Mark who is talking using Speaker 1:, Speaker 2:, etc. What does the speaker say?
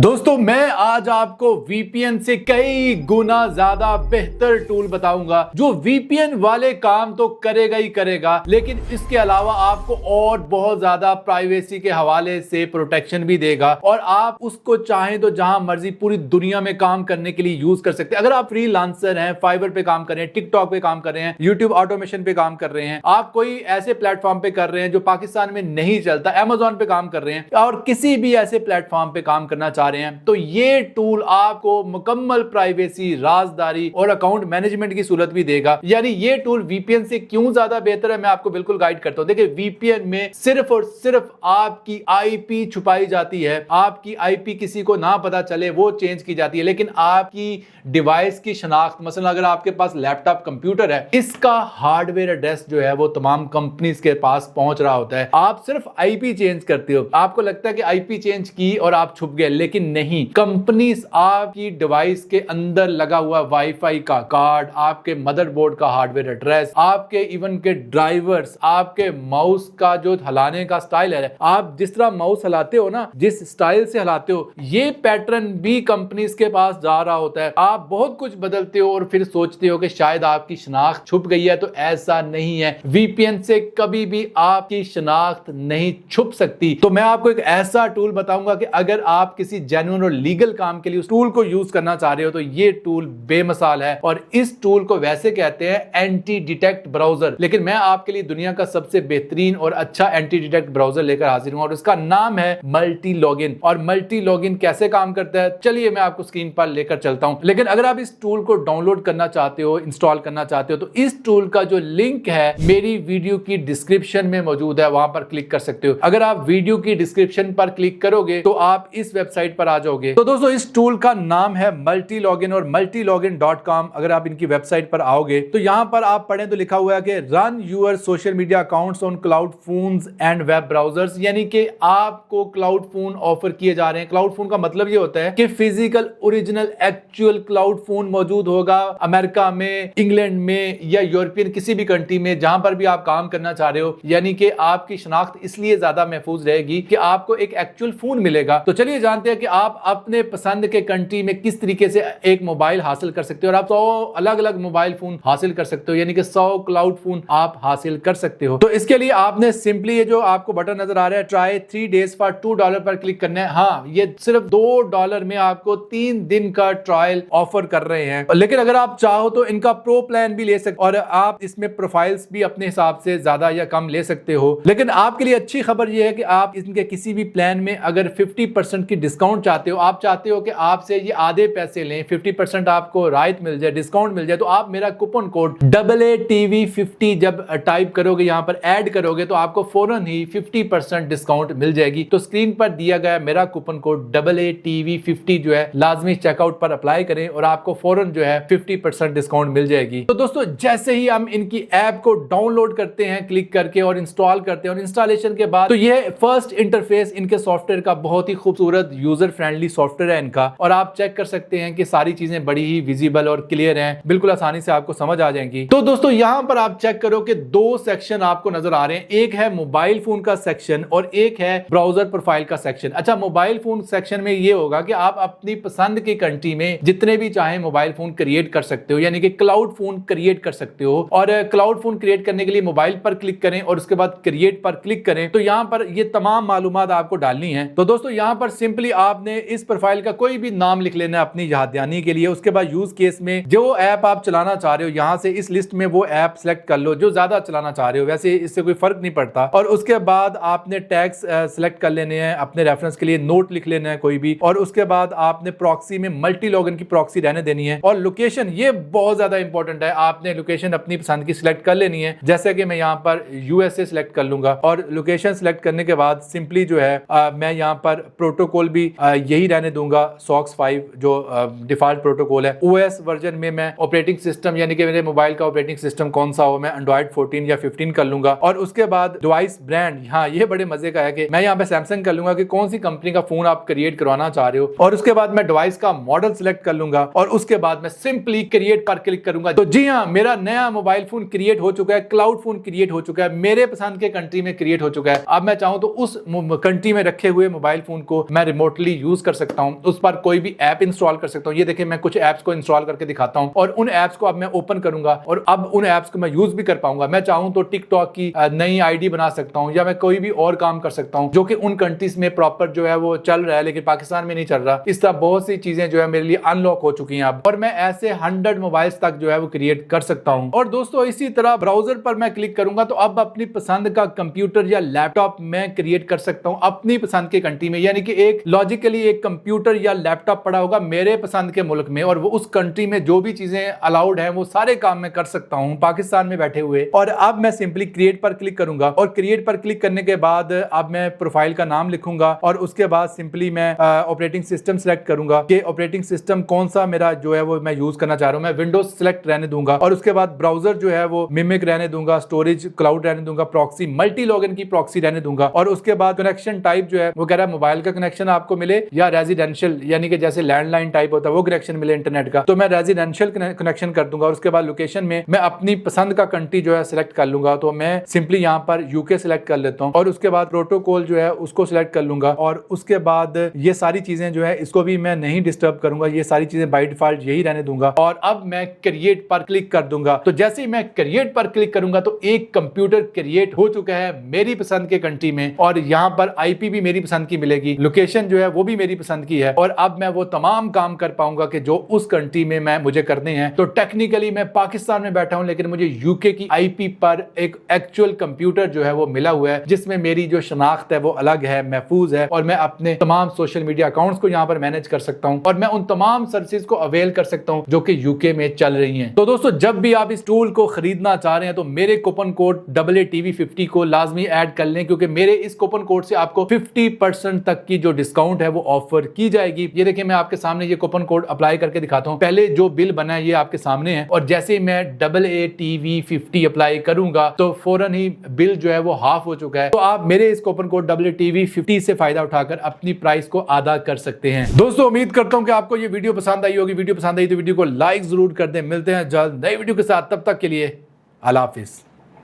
Speaker 1: दोस्तों मैं आज आपको वीपीएन से कई गुना ज्यादा बेहतर टूल बताऊंगा जो वीपीएन वाले काम तो करेगा ही करेगा, लेकिन इसके अलावा आपको और बहुत ज्यादा प्राइवेसी के हवाले से प्रोटेक्शन भी देगा और आप उसको चाहें तो जहां मर्जी पूरी दुनिया में काम करने के लिए यूज कर सकते हैं। अगर आप फ्रीलांसर हैं, फाइवर पे काम कर रहे हैं, टिकटॉक पे काम कर रहे हैं, यूट्यूब ऑटोमेशन पे काम कर रहे हैं, आप कोई ऐसे प्लेटफॉर्म पे कर रहे हैं जो पाकिस्तान में नहीं चलता, अमेजोन पे काम कर रहे हैं और किसी भी ऐसे प्लेटफॉर्म पे काम करना चाह रहे हैं, तो ये टूल आपको मुकम्मल प्राइवेसी, राजदारी और अकाउंट मैनेजमेंट की सूरत भी देगा। यानी ये टूल वीपीएन से क्यों ज्यादा बेहतर है मैं आपको बिल्कुल गाइड करता हूं। देखिए वीपीएन में सिर्फ और सिर्फ आपकी आईपी छुपाई जाती है, आपकी आईपी किसी को ना पता चले वो चेंज की जाती है, लेकिन आपकी डिवाइस की शनाख्त, मसलन अगर आपके पास लैपटॉप कंप्यूटर है, इसका हार्डवेयर एड्रेस जो है वो तमाम कंपनीज के पास पहुंच रहा होता है। आप सिर्फ आईपी चेंज करते हो, आपको लगता है कि आईपी चेंज की और आप छुप गए, लेकिन नहीं, कंपनीज आपकी डिवाइस के अंदर लगा हुआ वाईफाई का कार्ड, आपके मदरबोर्ड का हार्डवेयर एड्रेस, आपके इवन के ड्राइवर्स, आपके माउस का जो हलाने का स्टाइल है, आप जिस तरह माउस हलाते हो ना, जिस स्टाइल से हलाते हो, ये पैटर्न भी कंपनीज के पास जा रहा होता है। आप बहुत कुछ बदलते हो और फिर सोचते हो कि शायद आपकी शनाख्त छुप गई है, तो ऐसा नहीं है। वीपीएन से कभी भी आपकी शनाख्त नहीं छुप सकती। तो मैं आपको एक ऐसा टूल बताऊंगा कि अगर आप किसी जेन्युइन और लीगल काम के लिए उस टूल को यूज करना चाह रहे हो तो ये टूल बेमिसाल है। और इस टूल को वैसे कहते हैं एंटी डिटेक्ट ब्राउजर, लेकिन मैं आपके लिए दुनिया का सबसे बेहतरीन और अच्छा एंटी डिटेक्ट ब्राउजर लेकर हाजिर हूं और उसका नाम है मल्टी लॉगिन। और मल्टी लॉगिन कैसे काम करता है चलिए मैं आपको स्क्रीन पर लेकर चलता हूं। लेकिन अगर आप इस टूल को डाउनलोड करना चाहते हो, इंस्टॉल करना चाहते हो, तो इस टूल का जो लिंक है मेरी वीडियो की डिस्क्रिप्शन में मौजूद है, वहां पर क्लिक कर सकते हो। अगर आप वीडियो की डिस्क्रिप्शन पर क्लिक करोगे तो आप इस वेबसाइट पर आ जाओगे। तो दोस्तों इस टूल का नाम है मल्टी लॉगिन और multilogin.com। अगर आप इनकी वेबसाइट पर आओगे तो यहां पर आप पढ़ें तो लिखा हुआ है कि run your social media accounts on cloud phones and web browsers, यानी कि आपको क्लाउड फोन ऑफर किए जा रहे हैं। क्लाउड फोन का मतलब ये होता है कि physical original actual cloud phone मौजूद होगा अमेरिका में, इंग्लैंड में या यूरोपियन किसी भी कंट्री में जहां पर भी आप काम करना चाह रहे हो। यानी कि आपकी शनाख्त इसलिए ज्यादा महफूज रहेगी कि आपको एक एक्चुअल फोन मिलेगा। तो चलिए जानते हैं कि आप अपने पसंद के कंट्री में किस तरीके से एक मोबाइल हासिल कर सकते हो। और आप 100 अलग अलग मोबाइल फोन हासिल कर सकते हो, यानी कि 100 क्लाउड फोन आप हासिल कर सकते हो। तो इसके लिए आपने सिंपली ये जो आपको बटन नजर आ रहा है ट्राई 3 days फॉर $2 पर क्लिक करना है। हाँ, ये सिर्फ $2 में आपको 3 दिन का ट्रायल ऑफर कर रहे हैं, लेकिन अगर आप चाहो तो इनका प्रो प्लान भी ले सकते और आप इसमें प्रोफाइल्स भी अपने हिसाब से ज्यादा या कम ले सकते हो। लेकिन आपके लिए अच्छी खबर यह है कि आप इनके किसी भी प्लान में अगर 50% की डिस्काउंट चाहते हो, आप चाहते हो कि आपसे ये आधे पैसे लें, 50% आपको राहत मिल जाए, डिस्काउंट मिल जाए, तो आप मेरा कूपन कोड AATV50 जब टाइप करोगे, यहां पर ऐड करोगे, तो आपको फौरन ही 50% डिस्काउंट मिल जाएगी। तो स्क्रीन पर दिया गया मेरा कूपन कोड AATV50 जो है लाजमी चेकआउट पर अप्लाई करें और आपको फौरन जो है 50% डिस्काउंट मिल जाएगी। तो दोस्तों जैसे ही हम इनकी ऐप को डाउनलोड करते हैं क्लिक करके और इंस्टॉल करते हैं, और इंस्टॉलेशन के बाद तो यह फर्स्ट इंटरफेस इनके सॉफ्टवेयर का बहुत ही खूबसूरत यूजर फ्रेंडली सॉफ्टवेयर है इनका, और आप चेक कर सकते हैं कि सारी चीजें बड़ी ही विजिबल और क्लियर हैं, बिल्कुल आसानी से आपको समझ आ जाएंगी। तो दोस्तों यहां पर आप चेक करो कि 2 सेक्शन आपको नजर आ रहे हैं, एक है मोबाइल फोन का सेक्शन और एक है ब्राउजर प्रोफाइल का सेक्शन। अच्छा, मोबाइल फोन सेक्शन में यह होगा कि आप अपनी पसंद की कंट्री में जितने भी चाहे मोबाइल फोन क्रिएट कर सकते हो, यानी कि क्लाउड फोन क्रिएट कर सकते हो। और क्लाउड फोन क्रिएट करने के लिए मोबाइल पर क्लिक करें और उसके बाद क्रिएट पर क्लिक करें, तो यहां पर ये तमाम मालूमात आपको डालनी है। तो दोस्तों यहां पर सिंपली आपने इस प्रोफाइल का कोई भी नाम लिख लेना है अपनी याददानी के लिए। उसके बाद यूज केस में जो ऐप आप चलाना चाह रहे हो, यहां से इस लिस्ट में वो ऐप सेलेक्ट कर लो जो ज्यादा चलाना चाह रहे हो, वैसे इससे कोई फर्क नहीं पड़ता। और उसके बाद आपने टैग्स सेलेक्ट कर लेने हैं अपने रेफरेंस के लिए, नोट लिख लेना है कोई भी, और उसके बाद आपने प्रॉक्सी में मल्टी लॉगिन की प्रॉक्सी रहने देनी है। और लोकेशन ये बहुत ज्यादा इंपॉर्टेंट है, आपने लोकेशन अपनी पसंद की सिलेक्ट कर लेनी है। जैसे कि मैं यहाँ पर यूएसए सिलेक्ट कर लूंगा, और लोकेशन सिलेक्ट करने के बाद सिंपली जो है मैं यहाँ पर प्रोटोकॉल भी यही रहने दूंगा, SOX 5 जो डिफॉल्ट प्रोटोकॉल है। ओएस वर्जन में मैं ऑपरेटिंग सिस्टम, यानी कि मेरे मोबाइल का ऑपरेटिंग सिस्टम कौन सा हो, मैं एंड्रॉइड 14 या 15 कर लूंगा। और उसके बाद डिवाइस ब्रांड, हाँ ये बड़े मजे का है कि मैं यहाँ पे सैमसंग कर लूंगा कि कौन सी कंपनी का फोन आप क्रिएट करवाना चाह रहे हो। और उसके बाद मैं डिवाइस का मॉडल सिलेक्ट कर लूंगा और उसके बाद मैं सिंपली क्रिएट पर क्लिक करूंगा। तो जी हाँ, मेरा नया मोबाइल फोन क्रिएट हो चुका है, क्लाउड फोन क्रिएट हो चुका है, मेरे पसंद के कंट्री में क्रिएट हो चुका है। अब मैं चाहूं तो उस कंट्री में रखे हुए मोबाइल फोन को मैं रिमोटली यूज कर सकता हूं, उस पर कोई भी ऐप इंस्टॉल कर सकता हूं। ये देखिए मैं कुछ ऐप्स को इंस्टॉल करके दिखाता हूं और उन ऐप्स को अब मैं ओपन करूंगा और अब उन ऐप्स को मैं यूज भी कर पाऊंगा। मैं चाहूं तो टिकटॉक की नई आईडी बना सकता हूं या मैं कोई भी और काम कर सकता हूं जो कि उन कंट्रीज में प्रॉपर जो है वो चल रहा है लेकिन पाकिस्तान में नहीं चल रहा। इस तरह बहुत सी चीजें जो है मेरे लिए अनलॉक हो चुकी हैं अब, और मैं ऐसे 100 मोबाइल्स तक जो है वो क्रिएट कर सकता हूं। और दोस्तों इसी तरह ब्राउजर पर मैं क्लिक करूंगा तो अब अपनी पसंद का कंप्यूटर या लैपटॉप मैं क्रिएट कर सकता हूं अपनी पसंद के कंट्री में, यानी कि एक लॉजिकली एक कंप्यूटर या लैपटॉप पड़ा होगा मेरे पसंद के मुल्क में और वो उस कंट्री में जो भी चीजें अलाउड है वो सारे काम मैं कर सकता हूं पाकिस्तान में बैठे हुए। और अब मैं सिंपली क्रिएट पर क्लिक करूंगा और क्रिएट पर क्लिक करने के बाद अब मैं प्रोफाइल का नाम लिखूंगा और उसके बाद सिंपली मैं ऑपरेटिंग सिस्टम सेलेक्ट करूंगा कि ऑपरेटिंग सिस्टम कौन सा मेरा जो है वो मैं यूज करना चाह रहा हूं। मैं विंडोज सेलेक्ट रहने दूंगा और उसके बाद ब्राउजर जो है वो मिमिक रहने दूंगा, स्टोरेज क्लाउड रहने दूंगा, प्रॉक्सी मल्टी लॉगिन की प्रॉक्सी रहने दूंगा और उसके बाद कनेक्शन टाइप जो है वो कह रहा है मोबाइल का कनेक्शन आपको मिले या रेजिडेंशियल, यानी कि जैसे लैंडलाइन टाइप होता है वो कनेक्शन मिले इंटरनेट का, तो मैं रेजिडेंशियल कनेक्शन कर दूंगा। और उसके बाद लोकेशन में मैं अपनी पसंद का कंट्री जो है सिलेक्ट कर लूंगा, तो मैं सिंपली यहाँ पर यूके सिलेक्ट कर लेता हूँ और उसके बाद प्रोटोकॉल जो है उसको सिलेक्ट कर लूंगा और उसके बाद ये सारी चीजें जो है इसको भी मैं नहीं डिस्टर्ब करूंगा, ये सारी चीजें बाय डिफॉल्ट यही रहने दूंगा और अब मैं क्रिएट पर क्लिक कर दूंगा। तो जैसे ही मैं क्रिएट पर क्लिक करूंगा तो एक कंप्यूटर क्रिएट हो चुका है मेरी पसंद के कंट्री में और यहाँ पर आईपी भी मेरी पसंद की मिलेगी, लोकेशन जो है वो भी मेरी पसंद की है और अब मैं वो तमाम काम कर पाऊंगा कि जो उस कंट्री में मैं मुझे करने हैं। तो टेक्निकली मैं पाकिस्तान में बैठा हूं लेकिन मुझे यूके की आईपी पर एक एक्चुअल कंप्यूटर जो है वो मिला हुआ है जिसमें मेरी जो शनाख्त है वो अलग है, महफूज है और मैं अपने तमाम सोशल मीडिया अकाउंट्स को यहाँ पर मैनेज कर सकता हूँ और मैं उन तमाम सर्विसेज को अवेल कर सकता हूँ जो कि यूके में चल रही हैं। तो दोस्तों जब भी आप इस टूल को खरीदना चाह रहे हैं तो मेरे कूपन कोड AATV50 को लाजमी ऐड कर लें क्योंकि मेरे इस कूपन कोड से आपको 50% तक की जो डिस्काउंट है वो ऑफर की जाएगी। ये देखिए मैं आपके सामने ये कूपन कोड अप्लाई करके दिखाता हूँ। पहले जो बिल बना है ये आपके सामने है और जैसे ही मैं AATV50 अप्लाई करूंगा तो फौरन ही बिल जो है वो हाफ हो चुका है। तो आप मेरे इस कूपन कोड AATV50 से फायदा उठाकर अपनी प्राइस को आधा कर सकते हैं। दोस्तों उम्मीद करता हूं कि आपको ये वीडियो पसंद आई होगी। वीडियो पसंद आई तो वीडियो को लाइक जरूर कर दें। मिलते हैं जल्द नई वीडियो के साथ, तब तक के लिए अल्लाह हाफिज।